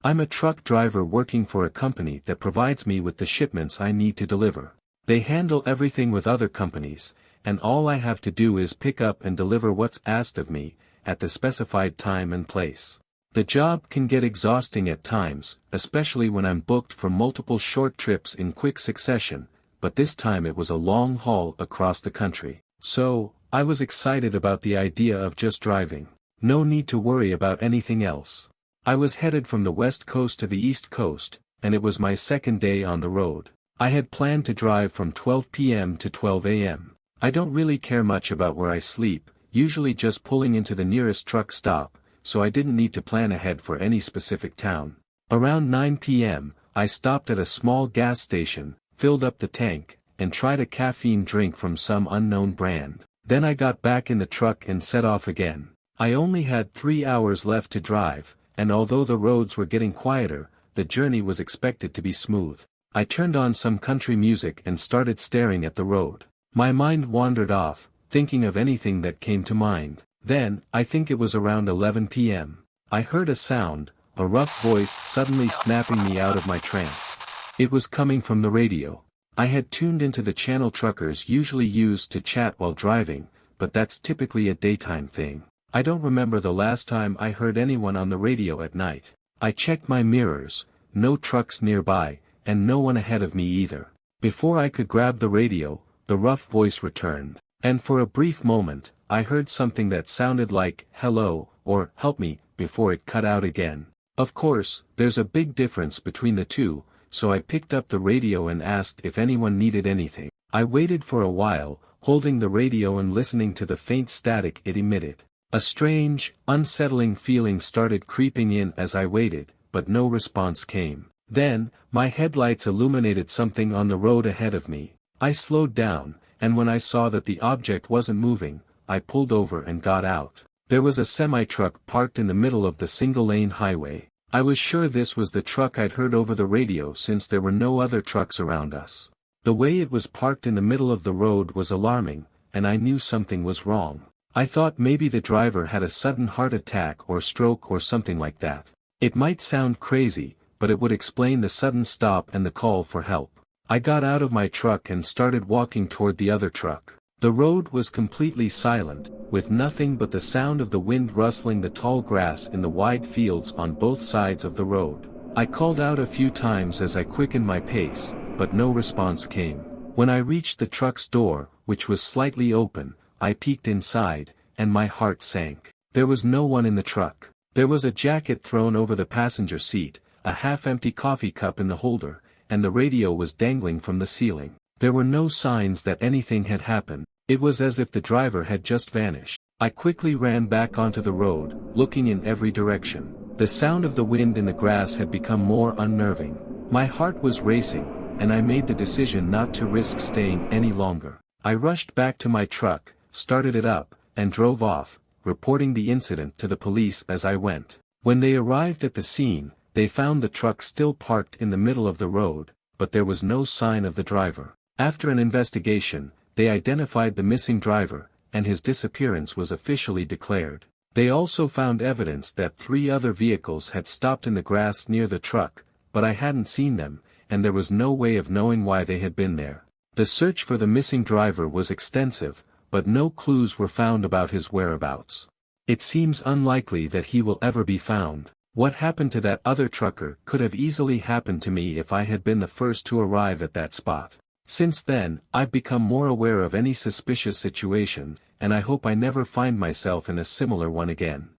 I'm a truck driver working for a company that provides me with the shipments I need to deliver. They handle everything with other companies, and all I have to do is pick up and deliver what's asked of me, at the specified time and place. The job can get exhausting at times, especially when I'm booked for multiple short trips in quick succession, but this time it was a long haul across the country. So, I was excited about the idea of just driving. No need to worry about anything else. I was headed from the west coast to the east coast, and it was my second day on the road. I had planned to drive from 12 p.m. to 12 a.m. I don't really care much about where I sleep, usually just pulling into the nearest truck stop, so I didn't need to plan ahead for any specific town. Around 9 p.m., I stopped at a small gas station, filled up the tank, and tried a caffeine drink from some unknown brand. Then I got back in the truck and set off again. I only had 3 hours left to drive, and although the roads were getting quieter, the journey was expected to be smooth. I turned on some country music and started staring at the road. My mind wandered off, thinking of anything that came to mind. Then, I think it was around 11 p.m. I heard a sound, a rough voice suddenly snapping me out of my trance. It was coming from the radio. I had tuned into the channel truckers usually use to chat while driving, but that's typically a daytime thing. I don't remember the last time I heard anyone on the radio at night. I checked my mirrors, no trucks nearby, and no one ahead of me either. Before I could grab the radio, the rough voice returned, and for a brief moment, I heard something that sounded like, "Hello," or "Help me," before it cut out again. Of course, there's a big difference between the two, so I picked up the radio and asked if anyone needed anything. I waited for a while, holding the radio and listening to the faint static it emitted. A strange, unsettling feeling started creeping in as I waited, but no response came. Then, my headlights illuminated something on the road ahead of me. I slowed down, and when I saw that the object wasn't moving, I pulled over and got out. There was a semi-truck parked in the middle of the single-lane highway. I was sure this was the truck I'd heard over the radio since there were no other trucks around us. The way it was parked in the middle of the road was alarming, and I knew something was wrong. I thought maybe the driver had a sudden heart attack or stroke or something like that. It might sound crazy, but it would explain the sudden stop and the call for help. I got out of my truck and started walking toward the other truck. The road was completely silent, with nothing but the sound of the wind rustling the tall grass in the wide fields on both sides of the road. I called out a few times as I quickened my pace, but no response came. When I reached the truck's door, which was slightly open, I peeked inside, and my heart sank. There was no one in the truck. There was a jacket thrown over the passenger seat, a half-empty coffee cup in the holder, and the radio was dangling from the ceiling. There were no signs that anything had happened. It was as if the driver had just vanished. I quickly ran back onto the road, looking in every direction. The sound of the wind in the grass had become more unnerving. My heart was racing, and I made the decision not to risk staying any longer. I rushed back to my truck, started it up, and drove off, reporting the incident to the police as I went. When they arrived at the scene, they found the truck still parked in the middle of the road, but there was no sign of the driver. After an investigation, they identified the missing driver, and his disappearance was officially declared. They also found evidence that 3 other vehicles had stopped in the grass near the truck, but I hadn't seen them, and there was no way of knowing why they had been there. The search for the missing driver was extensive, but no clues were found about his whereabouts. It seems unlikely that he will ever be found. What happened to that other trucker could have easily happened to me if I had been the first to arrive at that spot. Since then, I've become more aware of any suspicious situations, and I hope I never find myself in a similar one again.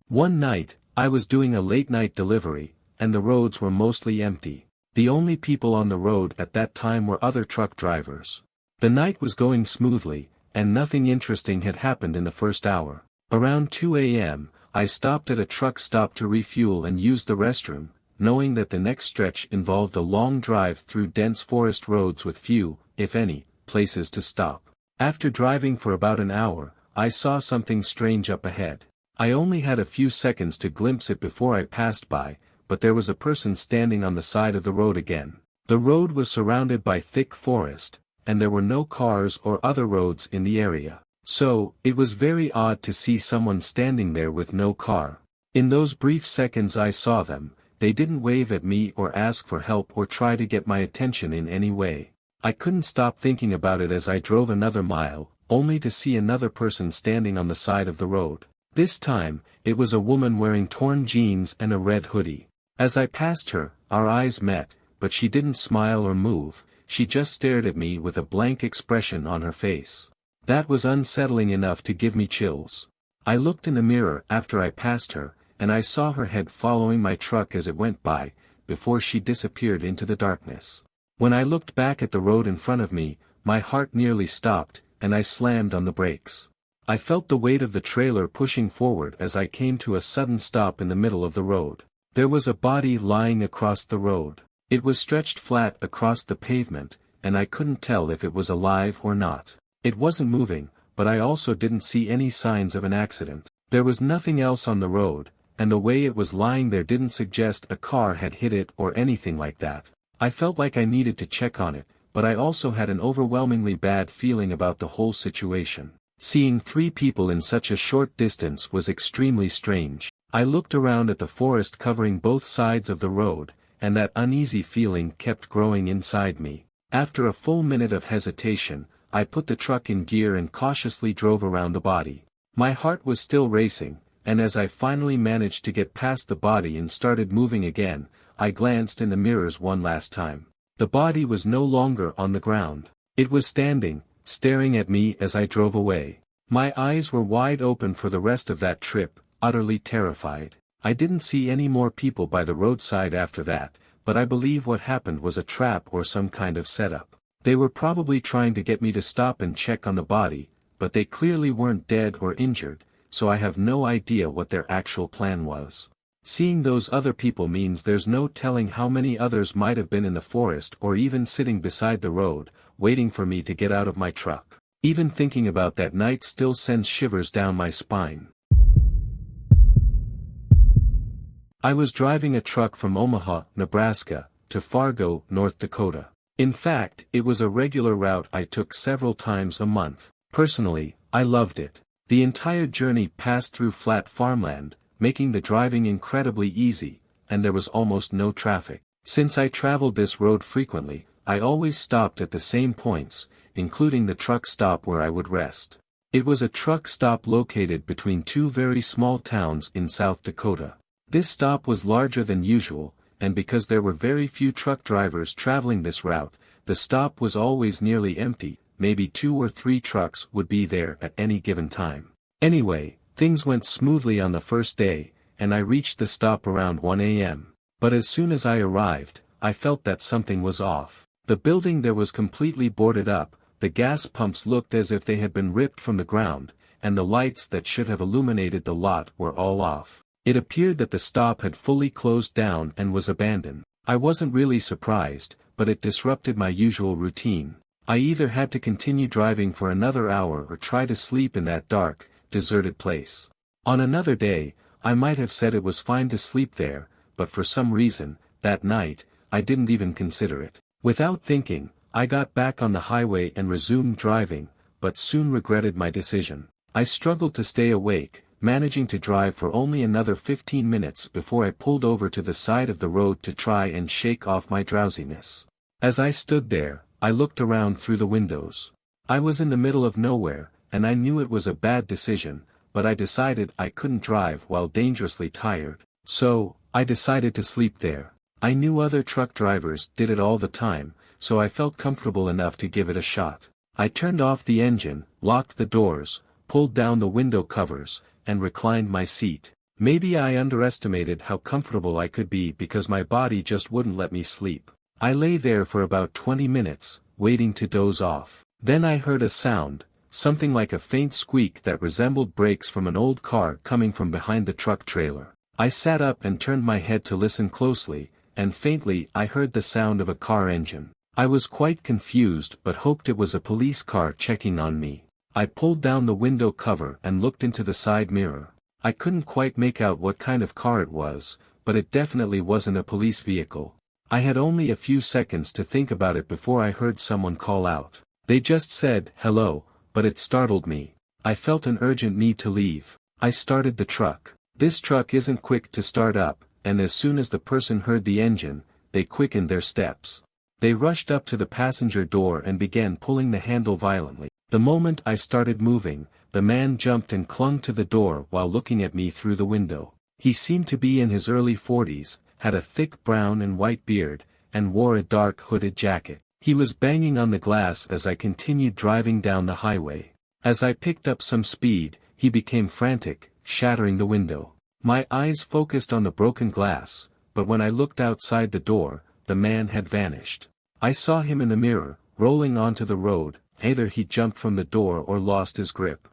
One night, I was doing a late-night delivery, and the roads were mostly empty. The only people on the road at that time were other truck drivers. The night was going smoothly, and nothing interesting had happened in the first hour. Around 2 a.m., I stopped at a truck stop to refuel and use the restroom, knowing that the next stretch involved a long drive through dense forest roads with few, if any, places to stop. After driving for about an hour, I saw something strange up ahead. I only had a few seconds to glimpse it before I passed by, but there was a person standing on the side of the road again. The road was surrounded by thick forest, and there were no cars or other roads in the area. So, it was very odd to see someone standing there with no car. In those brief seconds I saw them, they didn't wave at me or ask for help or try to get my attention in any way. I couldn't stop thinking about it as I drove another mile, only to see another person standing on the side of the road. This time, it was a woman wearing torn jeans and a red hoodie. As I passed her, our eyes met, but she didn't smile or move, she just stared at me with a blank expression on her face. That was unsettling enough to give me chills. I looked in the mirror after I passed her, and I saw her head following my truck as it went by, before she disappeared into the darkness. When I looked back at the road in front of me, my heart nearly stopped, and I slammed on the brakes. I felt the weight of the trailer pushing forward as I came to a sudden stop in the middle of the road. There was a body lying across the road. It was stretched flat across the pavement, and I couldn't tell if it was alive or not. It wasn't moving, but I also didn't see any signs of an accident. There was nothing else on the road, and the way it was lying there didn't suggest a car had hit it or anything like that. I felt like I needed to check on it, but I also had an overwhelmingly bad feeling about the whole situation. Seeing 3 people in such a short distance was extremely strange. I looked around at the forest covering both sides of the road, and that uneasy feeling kept growing inside me. After a full minute of hesitation, I put the truck in gear and cautiously drove around the body. My heart was still racing, and as I finally managed to get past the body and started moving again, I glanced in the mirrors one last time. The body was no longer on the ground. It was standing, staring at me as I drove away. My eyes were wide open for the rest of that trip, utterly terrified. I didn't see any more people by the roadside after that, but I believe what happened was a trap or some kind of setup. They were probably trying to get me to stop and check on the body, but they clearly weren't dead or injured, so I have no idea what their actual plan was. Seeing those other people means there's no telling how many others might have been in the forest or even sitting beside the road, waiting for me to get out of my truck. Even thinking about that night still sends shivers down my spine. I was driving a truck from Omaha, Nebraska, to Fargo, North Dakota. In fact, it was a regular route I took several times a month. Personally, I loved it. The entire journey passed through flat farmland, making the driving incredibly easy, and there was almost no traffic. Since I traveled this road frequently, I always stopped at the same points, including the truck stop where I would rest. It was a truck stop located between 2 very small towns in South Dakota. This stop was larger than usual, and because there were very few truck drivers traveling this route, the stop was always nearly empty. Maybe 2 or 3 trucks would be there at any given time. Anyway, things went smoothly on the first day, and I reached the stop around 1 a.m. But as soon as I arrived, I felt that something was off. The building there was completely boarded up, the gas pumps looked as if they had been ripped from the ground, and the lights that should have illuminated the lot were all off. It appeared that the stop had fully closed down and was abandoned. I wasn't really surprised, but it disrupted my usual routine. I either had to continue driving for another hour or try to sleep in that dark, deserted place. On another day, I might have said it was fine to sleep there, but for some reason, that night, I didn't even consider it. Without thinking, I got back on the highway and resumed driving, but soon regretted my decision. I struggled to stay awake, managing to drive for only another 15 minutes before I pulled over to the side of the road to try and shake off my drowsiness. As I stood there, I looked around through the windows. I was in the middle of nowhere, and I knew it was a bad decision, but I decided I couldn't drive while dangerously tired. So, I decided to sleep there. I knew other truck drivers did it all the time, so I felt comfortable enough to give it a shot. I turned off the engine, locked the doors, pulled down the window covers, and reclined my seat. Maybe I underestimated how comfortable I could be because my body just wouldn't let me sleep. I lay there for about 20 minutes, waiting to doze off. Then I heard a sound, something like a faint squeak that resembled brakes from an old car coming from behind the truck trailer. I sat up and turned my head to listen closely, and faintly I heard the sound of a car engine. I was quite confused but hoped it was a police car checking on me. I pulled down the window cover and looked into the side mirror. I couldn't quite make out what kind of car it was, but it definitely wasn't a police vehicle. I had only a few seconds to think about it before I heard someone call out. They just said, "Hello," but it startled me. I felt an urgent need to leave. I started the truck. This truck isn't quick to start up, and as soon as the person heard the engine, they quickened their steps. They rushed up to the passenger door and began pulling the handle violently. The moment I started moving, the man jumped and clung to the door while looking at me through the window. He seemed to be in his early 40s, had a thick brown and white beard, and wore a dark hooded jacket. He was banging on the glass as I continued driving down the highway. As I picked up some speed, he became frantic, shattering the window. My eyes focused on the broken glass, but when I looked outside the door, the man had vanished. I saw him in the mirror, rolling onto the road. Either he jumped from the door or lost his grip.